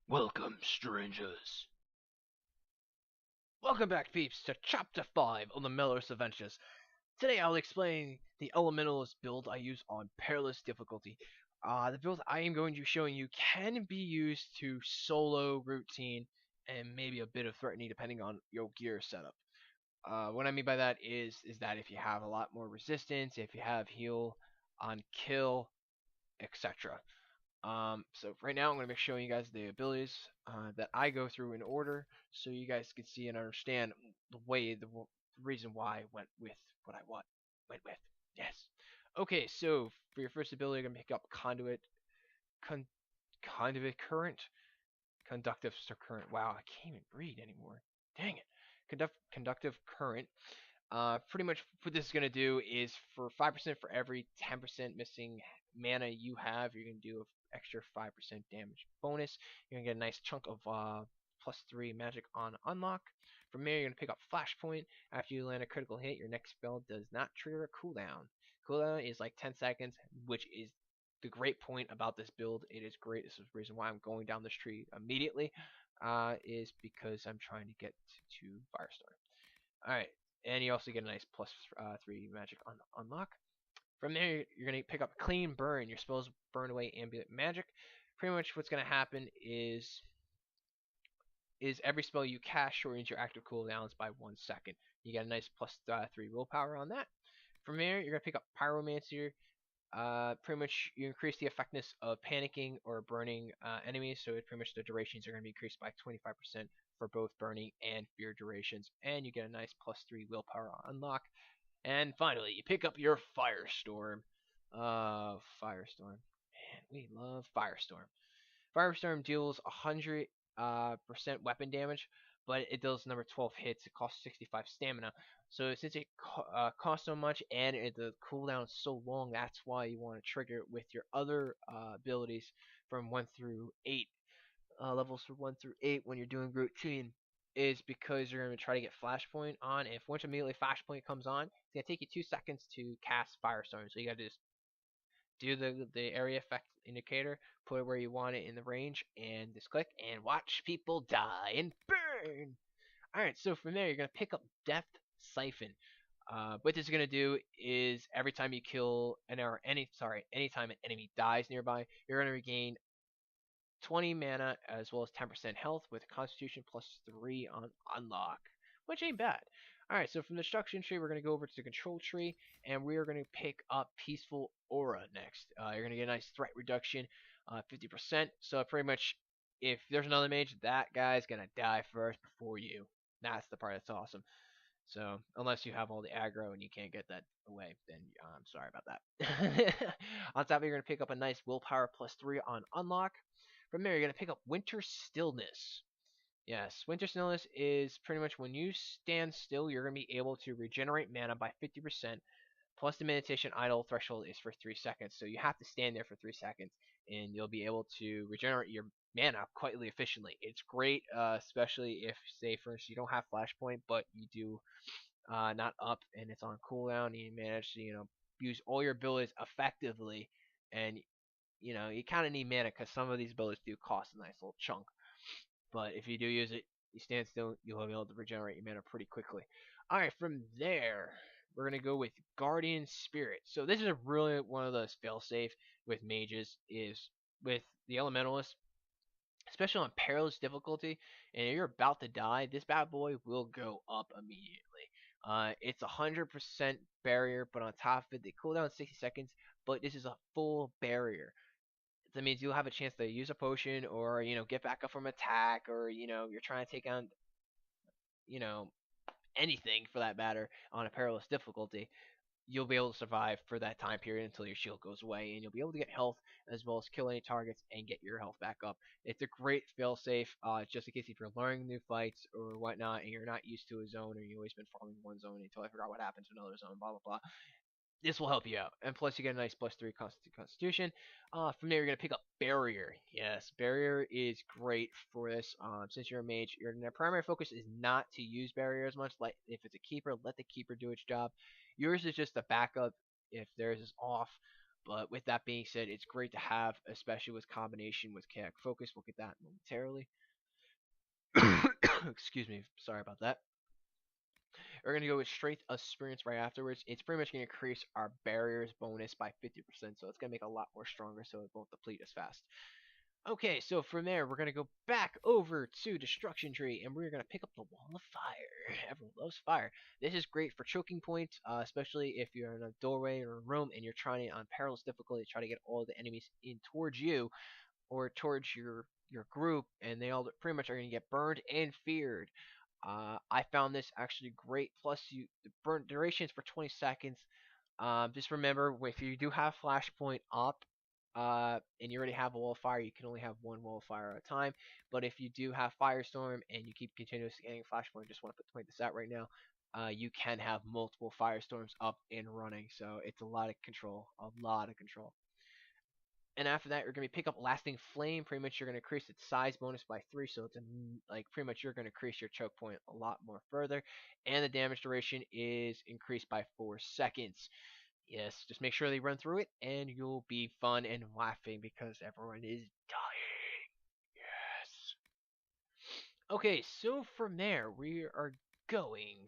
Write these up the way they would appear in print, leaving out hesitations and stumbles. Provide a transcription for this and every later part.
Welcome, strangers. Welcome back, peeps, to Chapter 5 of the Miller's Adventures. Today I'll explain the Elementalist build I use on Perilous Difficulty. The build I am going to be showing you can be used to solo routine and maybe a bit of threatening depending on your gear setup. What I mean by that is that if you have a lot more resistance, if you have heal on kill, etc. So right now I'm going to be showing you guys the abilities that I go through in order, so you guys can see and understand the reason why I went with what I went with. Yes. Okay, so for your first ability, you're going to pick up con, Conductive Current, Conductive Current. Wow, I can't even read anymore. Dang it. Conductive Current. Pretty much what this is going to do is for 5% for every 10% missing mana you have, you're going to do an extra 5% damage bonus. You're going to get a nice chunk of +3 magic on unlock. From there, you're going to pick up Flashpoint. After you land a critical hit, your next spell does not trigger a cooldown. Cooldown is like 10 seconds, which is the great point about this build. It is great. This is the reason why I'm going down this tree immediately, is because I'm trying to get to Firestorm. Alright, and you also get a nice +3 magic on unlock. From there, you're going to pick up Clean Burn. Your spells burn away ambient magic. Pretty much what's going to happen is every spell you cast shortens your active cooldowns by 1 second. You get a nice +3 willpower on that. From there, you're going to pick up Pyromancer. Pretty much you increase the effectiveness of panicking or burning enemies, so pretty much the durations are going to be increased by 25% for both burning and fear durations, and you get a nice +3 willpower on unlock. And finally, you pick up your Firestorm. Firestorm. Man, we love Firestorm. Firestorm deals 100% weapon damage, but it deals number 12 hits. It costs 65 stamina. So since it costs so much and the cooldown is so long, that's why you want to trigger it with your other abilities from 1 through 8. Levels from 1 through 8 when you're doing routine is because you're going to try to get Flashpoint on. If once immediately Flashpoint comes on, it's going to take you 2 seconds to cast Firestorm. So you got to just do the area effect indicator, put it where you want it in the range, and just click and watch people die and burn. Alright, so from there you're gonna pick up Death Siphon. What this is gonna do is every time you kill anytime an enemy dies nearby, you're gonna regain 20 mana as well as 10% health with Constitution +3 on unlock, which ain't bad. Alright, so from the destruction tree, we're going to go over to the control tree, and we are going to pick up Peaceful Aura next. You're going to get a nice threat reduction, 50%. So pretty much, if there's another mage, that guy's going to die first before you. That's the part that's awesome. So unless you have all the aggro and you can't get that away, then I'm sorry about that. On top of it, you're going to pick up a nice willpower +3 on unlock. From there, you're going to pick up Winter Stillness. Yes, Winter Stillness is pretty much when you stand still, you're going to be able to regenerate mana by 50%, plus the meditation idle threshold is for 3 seconds. So you have to stand there for 3 seconds, and you'll be able to regenerate your mana quite efficiently. It's great, especially if, say, for instance, you don't have Flashpoint, but you do not up, and it's on cooldown, and you manage to, use all your abilities effectively, and, you kind of need mana, because some of these abilities do cost a nice little chunk. But if you do use it, you stand still, you'll be able to regenerate your mana pretty quickly. Alright, from there, we're going to go with Guardian Spirit. So this is really one of those fail-safe with mages, is with the Elementalist, especially on Perilous Difficulty, and if you're about to die, this bad boy will go up immediately. It's 100% barrier, but on top of it, they cool down 60 seconds, but this is a full barrier. That means you'll have a chance to use a potion or, get back up from attack, or, you're trying to take on, you know, anything for that matter on a perilous difficulty. You'll be able to survive for that time period until your shield goes away, and you'll be able to get health as well as kill any targets and get your health back up. It's a great failsafe, just in case if you're learning new fights or whatnot, and you're not used to a zone, or you've always been farming one zone until I forgot what happens to another zone, blah blah blah. This will help you out. And plus, you get a nice +3 constitution. From there, you're going to pick up Barrier. Yes, Barrier is great for this. Since you're a mage, your primary focus is not to use Barrier as much. Like, if it's a keeper, let the keeper do its job. Yours is just a backup if theirs is off. But with that being said, it's great to have, especially with combination with chaotic focus. We'll get that momentarily. Excuse me, sorry about that. We're gonna go with strength experience right afterwards. It's pretty much gonna increase our barriers bonus by 50%, so it's gonna make it a lot more stronger, so it won't deplete as fast. Okay, so from there, we're gonna go back over to Destruction Tree, and we're gonna pick up the Wall of Fire. Everyone loves fire. This is great for choking points, especially if you're in a doorway or a room and you're trying it on Perilous Difficulty to try to get all the enemies in towards you or towards your group, and they all pretty much are gonna get burned and feared. I found this actually great. Plus, the burn duration is for 20 seconds. Just remember, if you do have Flashpoint up, and you already have a wall of fire, you can only have one wall of fire at a time. But if you do have Firestorm and you keep continuously getting Flashpoint, just want to point this out right now, you can have multiple Firestorms up and running. So it's a lot of control, a lot of control. And after that, you're going to pick up Lasting Flame. Pretty much, you're going to increase its size bonus by 3, so it's like pretty much you're going to increase your choke point a lot more further. And the damage duration is increased by 4 seconds. Yes, just make sure they run through it, and you'll be fun and laughing because everyone is dying. Yes. Okay, so from there, we are going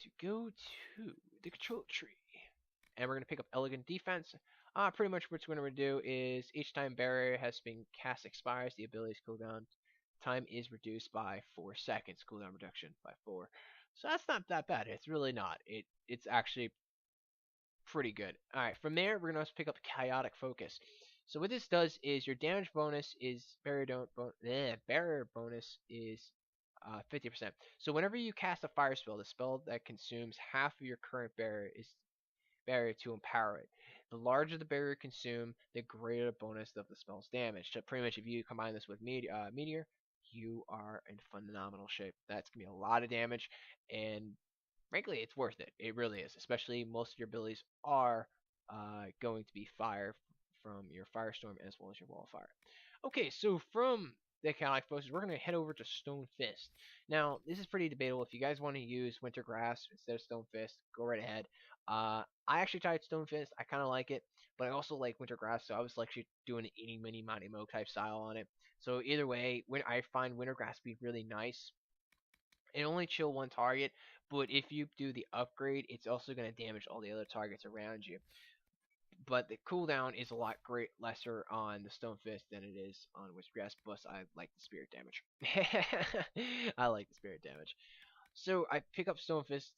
to go to the control tree. And we're going to pick up Elegant Defense. Pretty much what we're going to do is each time barrier has been cast expires, the ability's cooldown time is reduced by 4 seconds. Cooldown reduction by 4. So that's not that bad. It's really not. It's actually pretty good. Alright, from there, we're going to pick up Chaotic Focus. So what this does is your damage bonus is barrier bonus is 50%. So whenever you cast a fire spell, the spell that consumes half of your current barrier to empower it. The larger the barrier consumed, the greater the bonus of the spell's damage. So pretty much if you combine this with Meteor, you are in phenomenal shape. That's going to be a lot of damage, and frankly, it's worth it. It really is, especially most of your abilities are going to be fire from your Firestorm as well as your Wall of Fire. Okay, so from the Chaotic Forces, we're going to head over to Stone Fist. Now, this is pretty debatable. If you guys want to use Winter Grass instead of Stone Fist, go right ahead. I actually tried Stone Fist. I kind of like it, but I also like Winter Grass, so I was actually doing an eeny, mini, miny, mo type style on it. So either way, when I find Winter Grass to be really nice. It only chill one target, but if you do the upgrade, it's also going to damage all the other targets around you. But the cooldown is a lot lesser on the Stone Fist than it is on Whisper Grass, plus I like the spirit damage. I like the spirit damage. So I pick up Stone Fist,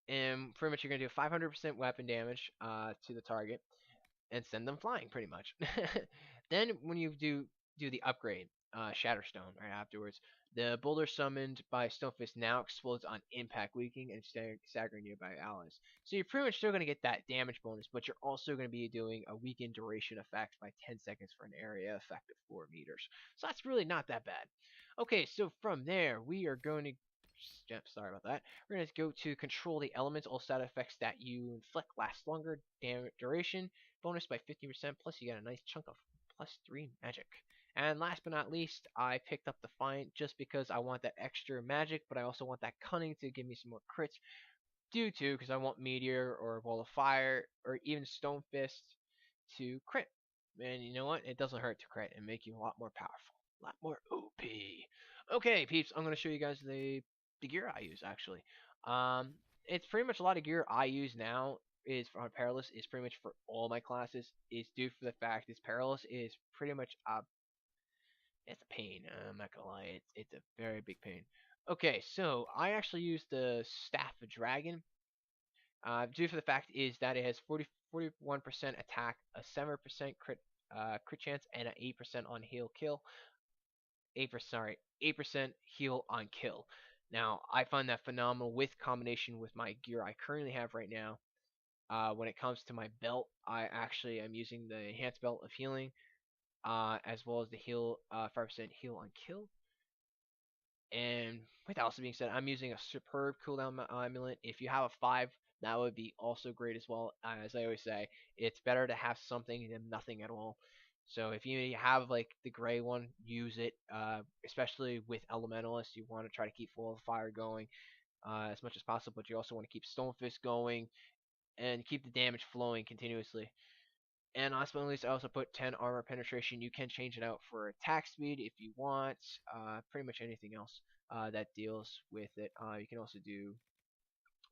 and pretty much you're going to do 500% weapon damage to the target, and send them flying, pretty much. Then when you do the upgrade, Shatter Stone, right afterwards, the boulder summoned by Stonefist now explodes on impact, weakening and staggering nearby allies. So you're pretty much still going to get that damage bonus, but you're also going to be doing a weakened duration effect by 10 seconds for an area effect of 4 meters. So that's really not that bad. Okay, so from there, we are going to sorry about that. We're going to go to control the elements. All stat effects that you inflict last longer. Duration bonus by 50%. Plus you get a nice chunk of +3 magic. And last but not least, I picked up Defiant just because I want that extra magic, but I also want that cunning to give me some more crits. Because I want Meteor or Wall of Fire or even Stone Fist to crit. And you know what? It doesn't hurt to crit and make you a lot more powerful. A lot more OP. Okay, peeps, I'm going to show you guys the gear I use, actually. It's pretty much a lot of gear I use now is for Perilous is pretty much for all my classes. Is due for the fact is Perilous is pretty much it's a pain. I'm not gonna lie, it's a very big pain. Okay, so I actually use the Staff of Dragon. Due for the fact is that it has 41% attack, a 7% crit chance, and an 8% on heal kill. 8% heal on kill. Now I find that phenomenal with combination with my gear I currently have right now. When it comes to my belt, I actually am using the enhanced belt of healing, as well as the heal 5% heal on kill. And with that also being said, I'm using a superb cooldown amulet. If you have a 5, that would be also great as well. As I always say, it's better to have something than nothing at all. So if you have like the gray one, use it. Especially with Elementalist, you want to try to keep Full of Fire going as much as possible, but you also want to keep Stonefist going. and keep the damage flowing continuously. And last but not least, I also put 10 armor penetration. You can change it out for attack speed if you want. Pretty much anything else that deals with it. You can also do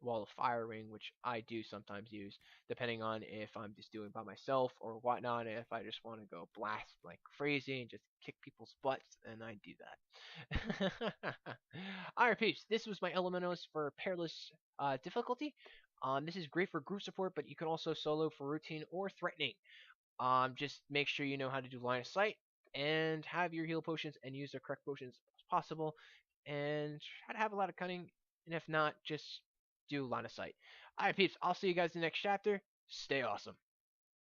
Wall of Firing, which I do sometimes use, depending on if I'm just doing by myself or whatnot. If I just want to go blast like crazy and just kick people's butts, and I do that. Alright, peeps, this was my Elementalist for Perilous Difficulty. This is great for group support, but you can also solo for routine or threatening. Just make sure you know how to do line of sight and have your heal potions and use the correct potions as possible, and try to have a lot of cunning. And if not, just do line of sight. Alright, peeps, I'll see you guys in the next chapter. Stay awesome.